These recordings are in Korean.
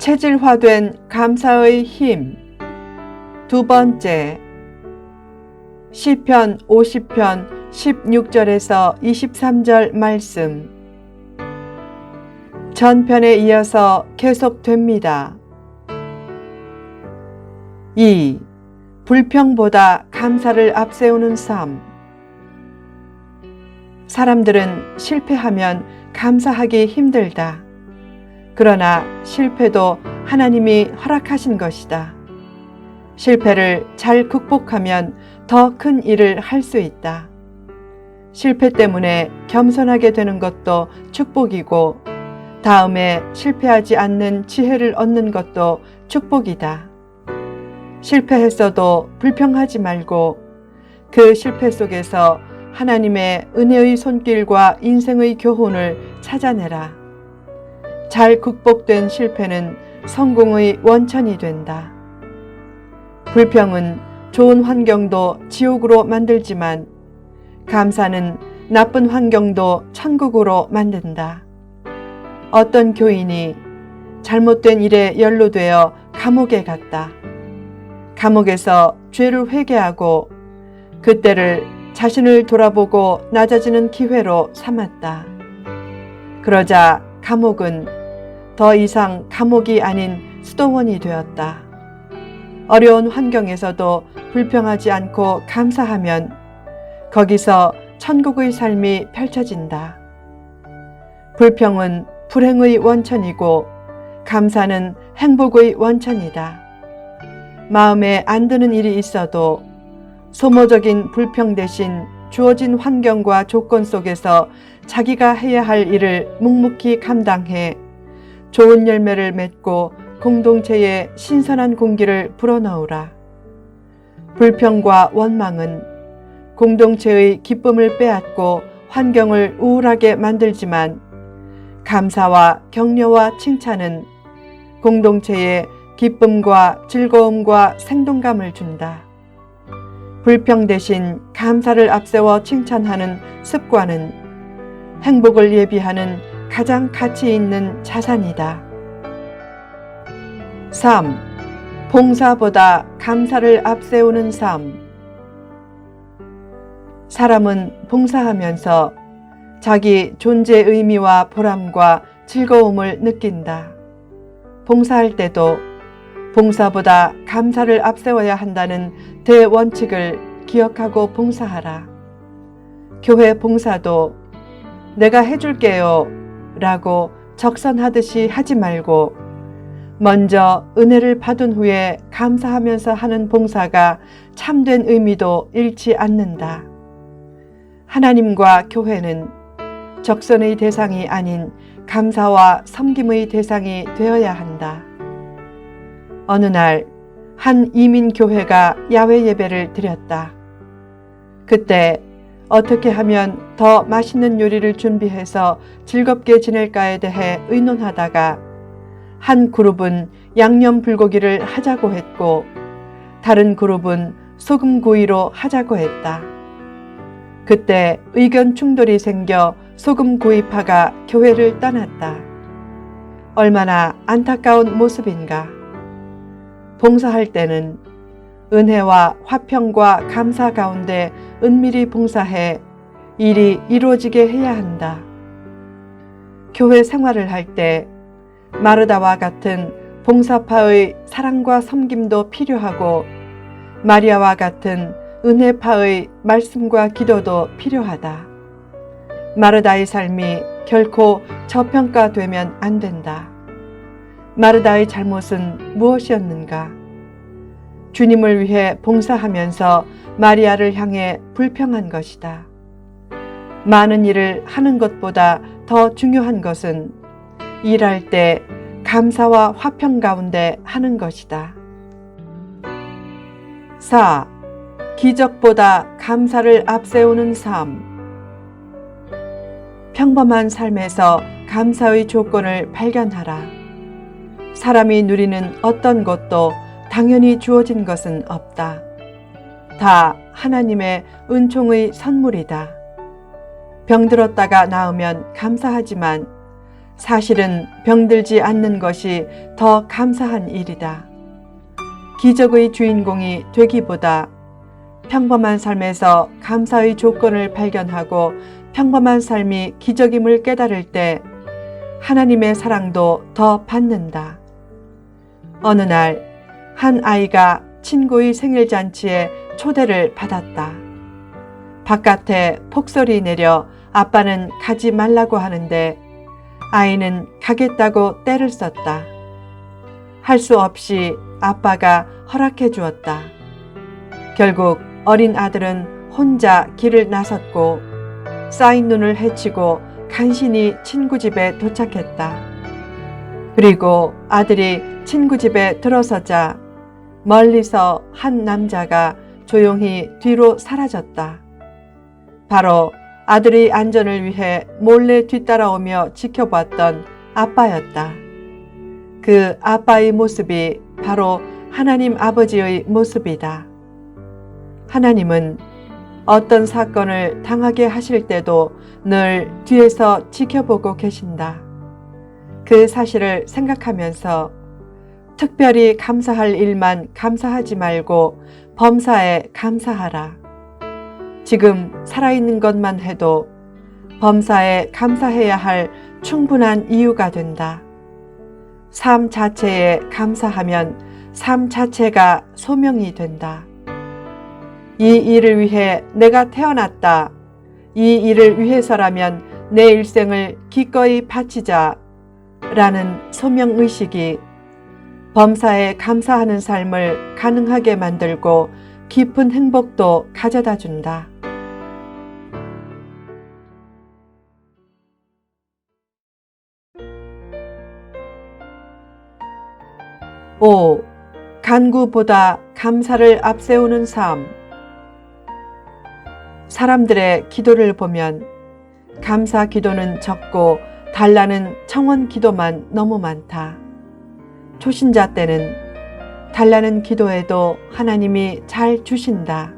체질화된 감사의 힘. 두 번째, 시편 50편 16절에서 23절 말씀. 전편에 이어서 계속됩니다. 2. 불평보다 감사를 앞세우는 삶. 사람들은 실패하면 감사하기 힘들다. 그러나 실패도 하나님이 허락하신 것이다. 실패를 잘 극복하면 더 큰 일을 할 수 있다. 실패 때문에 겸손하게 되는 것도 축복이고, 다음에 실패하지 않는 지혜를 얻는 것도 축복이다. 실패했어도 불평하지 말고 그 실패 속에서 하나님의 은혜의 손길과 인생의 교훈을 찾아내라. 잘 극복된 실패는 성공의 원천이 된다. 불평은 좋은 환경도 지옥으로 만들지만 감사는 나쁜 환경도 천국으로 만든다. 어떤 교인이 잘못된 일에 연루되어 감옥에 갔다. 감옥에서 죄를 회개하고 그때를 자신을 돌아보고 낮아지는 기회로 삼았다. 그러자 감옥은 더 이상 감옥이 아닌 수도원이 되었다. 어려운 환경에서도 불평하지 않고 감사하면 거기서 천국의 삶이 펼쳐진다. 불평은 불행의 원천이고 감사는 행복의 원천이다. 마음에 안 드는 일이 있어도 소모적인 불평 대신 주어진 환경과 조건 속에서 자기가 해야 할 일을 묵묵히 감당해 좋은 열매를 맺고 공동체에 신선한 공기를 불어넣으라. 불평과 원망은 공동체의 기쁨을 빼앗고 환경을 우울하게 만들지만 감사와 격려와 칭찬은 공동체에 기쁨과 즐거움과 생동감을 준다. 불평 대신 감사를 앞세워 칭찬하는 습관은 행복을 예비하는 가장 가치 있는 자산이다. 3. 봉사보다 감사를 앞세우는 삶. 사람은 봉사하면서 자기 존재의 의미와 보람과 즐거움을 느낀다. 봉사할 때도 봉사보다 감사를 앞세워야 한다는 대원칙을 기억하고 봉사하라. 교회 봉사도 내가 해줄게요 라고 적선하듯이 하지 말고 먼저 은혜를 받은 후에 감사하면서 하는 봉사가 참된 의미도 잃지 않는다. 하나님과 교회는 적선의 대상이 아닌 감사와 섬김의 대상이 되어야 한다. 어느 날 한 이민교회가 야외 예배를 드렸다. 그때 어떻게 하면 더 맛있는 요리를 준비해서 즐겁게 지낼까에 대해 의논하다가 한 그룹은 양념 불고기를 하자고 했고 다른 그룹은 소금구이로 하자고 했다. 그때 의견 충돌이 생겨 소금구이파가 교회를 떠났다. 얼마나 안타까운 모습인가. 봉사할 때는 은혜와 화평과 감사 가운데 은밀히 봉사해 일이 이루어지게 해야 한다. 교회 생활을 할 때 마르다와 같은 봉사파의 사랑과 섬김도 필요하고 마리아와 같은 은혜파의 말씀과 기도도 필요하다. 마르다의 삶이 결코 저평가되면 안 된다. 마르다의 잘못은 무엇이었는가? 주님을 위해 봉사하면서 마리아를 향해 불평한 것이다. 많은 일을 하는 것보다 더 중요한 것은 일할 때 감사와 화평 가운데 하는 것이다. 4. 기적보다 감사를 앞세우는 삶. 평범한 삶에서 감사의 조건을 발견하라. 사람이 누리는 어떤 것도 당연히 주어진 것은 없다. 다 하나님의 은총의 선물이다. 병들었다가 나으면 감사하지만 사실은 병들지 않는 것이 더 감사한 일이다. 기적의 주인공이 되기보다 평범한 삶에서 감사의 조건을 발견하고 평범한 삶이 기적임을 깨달을 때 하나님의 사랑도 더 받는다. 어느 날 한 아이가 친구의 생일잔치에 초대를 받았다. 바깥에 폭설이 내려 아빠는 가지 말라고 하는데 아이는 가겠다고 떼를 썼다. 할 수 없이 아빠가 허락해 주었다. 결국 어린 아들은 혼자 길을 나섰고 쌓인 눈을 헤치고 간신히 친구 집에 도착했다. 그리고 아들이 친구 집에 들어서자 멀리서 한 남자가 조용히 뒤로 사라졌다. 바로 아들의 안전을 위해 몰래 뒤따라오며 지켜봤던 아빠였다. 그 아빠의 모습이 바로 하나님 아버지의 모습이다. 하나님은 어떤 사건을 당하게 하실 때도 늘 뒤에서 지켜보고 계신다. 그 사실을 생각하면서 특별히 감사할 일만 감사하지 말고 범사에 감사하라. 지금 살아있는 것만 해도 범사에 감사해야 할 충분한 이유가 된다. 삶 자체에 감사하면 삶 자체가 소명이 된다. 이 일을 위해 내가 태어났다. 이 일을 위해서라면 내 일생을 기꺼이 바치자. 라는 소명의식이 범사에 감사하는 삶을 가능하게 만들고 깊은 행복도 가져다 준다. 5. 간구보다 감사를 앞세우는 삶. 사람들의 기도를 보면 감사 기도는 적고 달라는 청원 기도만 너무 많다. 초신자 때는 달라는 기도에도 하나님이 잘 주신다.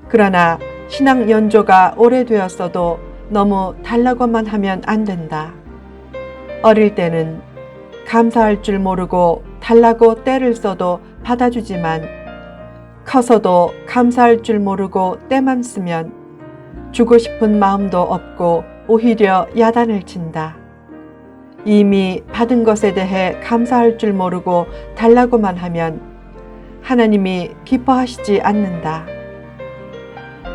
그러나 신앙 연조가 오래되었어도 너무 달라고만 하면 안 된다. 어릴 때는 감사할 줄 모르고 달라고 떼를 써도 받아주지만 커서도 감사할 줄 모르고 떼만 쓰면 주고 싶은 마음도 없고 오히려 야단을 친다. 이미 받은 것에 대해 감사할 줄 모르고 달라고만 하면 하나님이 기뻐하시지 않는다.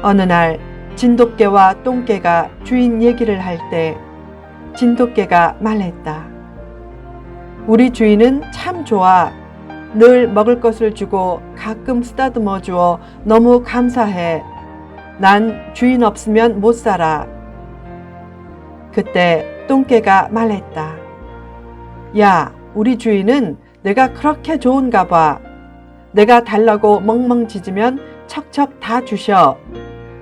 어느 날 진돗개와 똥개가 주인 얘기를 할 때 진돗개가 말했다. 우리 주인은 참 좋아. 늘 먹을 것을 주고 가끔 쓰다듬어 주어 너무 감사해. 난 주인 없으면 못 살아. 그때 똥개가 말했다. 야, 우리 주인은 내가 그렇게 좋은가 봐. 내가 달라고 멍멍 짖으면 척척 다 주셔.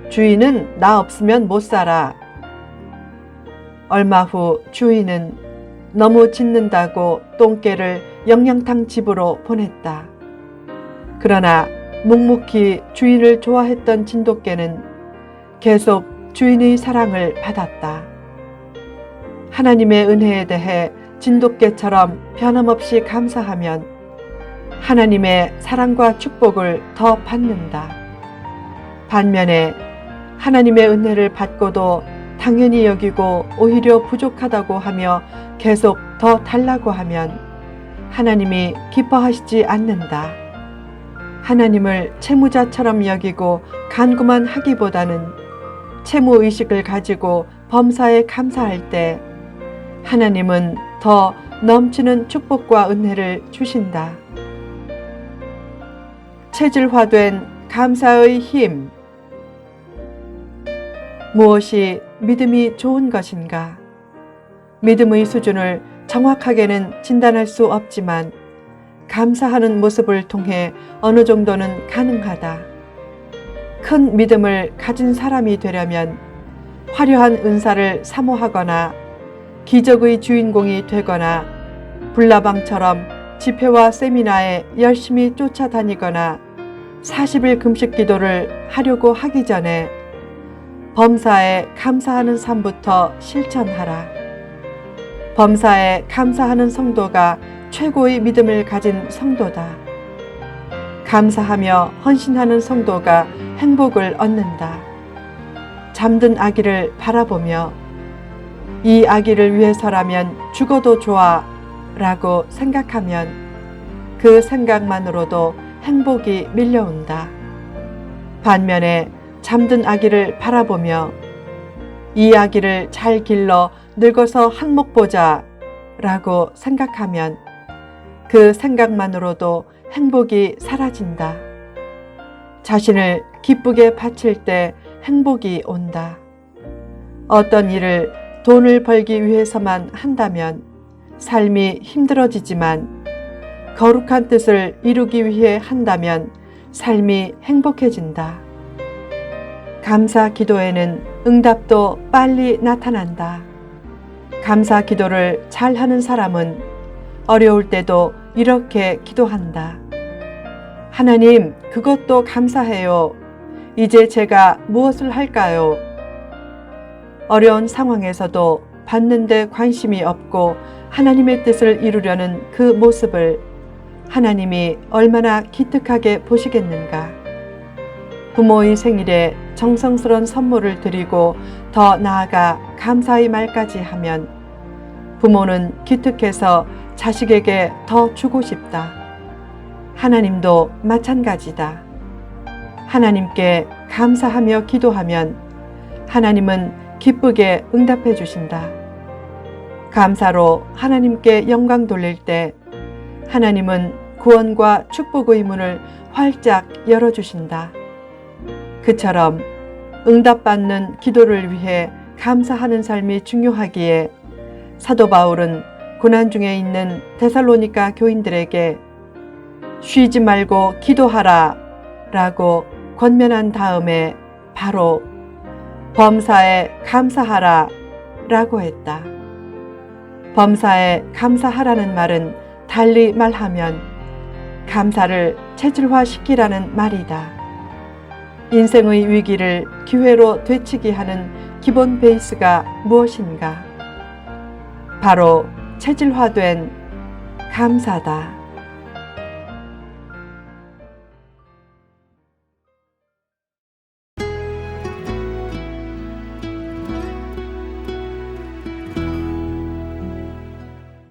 주인은 나 없으면 못 살아. 얼마 후 주인은 너무 짖는다고 똥개를 영양탕 집으로 보냈다. 그러나 묵묵히 주인을 좋아했던 진돗개는 계속 주인의 사랑을 받았다. 하나님의 은혜에 대해 진돗개처럼 변함없이 감사하면 하나님의 사랑과 축복을 더 받는다. 반면에 하나님의 은혜를 받고도 당연히 여기고 오히려 부족하다고 하며 계속 더 달라고 하면 하나님이 기뻐하시지 않는다. 하나님을 채무자처럼 여기고 간구만 하기보다는 채무의식을 가지고 범사에 감사할 때 하나님은 더 넘치는 축복과 은혜를 주신다. 체질화된 감사의 힘. 무엇이 믿음이 좋은 것인가? 믿음의 수준을 정확하게는 진단할 수 없지만 감사하는 모습을 통해 어느 정도는 가능하다. 큰 믿음을 가진 사람이 되려면 화려한 은사를 사모하거나 기적의 주인공이 되거나 불나방처럼 집회와 세미나에 열심히 쫓아다니거나 40일 금식 기도를 하려고 하기 전에 범사에 감사하는 삶부터 실천하라. 범사에 감사하는 성도가 최고의 믿음을 가진 성도다. 감사하며 헌신하는 성도가 행복을 얻는다. 잠든 아기를 바라보며 이 아기를 위해서라면 죽어도 좋아 라고 생각하면 그 생각만으로도 행복이 밀려온다. 반면에 잠든 아기를 바라보며 이 아기를 잘 길러 늙어서 한몫 보자 라고 생각하면 그 생각만으로도 행복이 사라진다. 자신을 기쁘게 바칠 때 행복이 온다. 어떤 일을 돈을 벌기 위해서만 한다면 삶이 힘들어지지만 거룩한 뜻을 이루기 위해 한다면 삶이 행복해진다. 감사 기도에는 응답도 빨리 나타난다. 감사 기도를 잘하는 사람은 어려울 때도 이렇게 기도한다. 하나님, 그것도 감사해요. 이제 제가 무엇을 할까요? 어려운 상황에서도 받는데 관심이 없고 하나님의 뜻을 이루려는 그 모습을 하나님이 얼마나 기특하게 보시겠는가. 부모의 생일에 정성스러운 선물을 드리고 더 나아가 감사의 말까지 하면 부모는 기특해서 자식에게 더 주고 싶다. 하나님도 마찬가지다. 하나님께 감사하며 기도하면 하나님은 기쁘게 응답해 주신다. 감사로 하나님께 영광 돌릴 때 하나님은 구원과 축복의 문을 활짝 열어주신다. 그처럼 응답받는 기도를 위해 감사하는 삶이 중요하기에 사도 바울은 고난 중에 있는 데살로니가 교인들에게 쉬지 말고 기도하라 라고 권면한 다음에 바로 범사에 감사하라 라고 했다. 범사에 감사하라는 말은 달리 말하면 감사를 체질화시키라는 말이다. 인생의 위기를 기회로 되치게 하는 기본 베이스가 무엇인가? 바로 체질화된 감사다.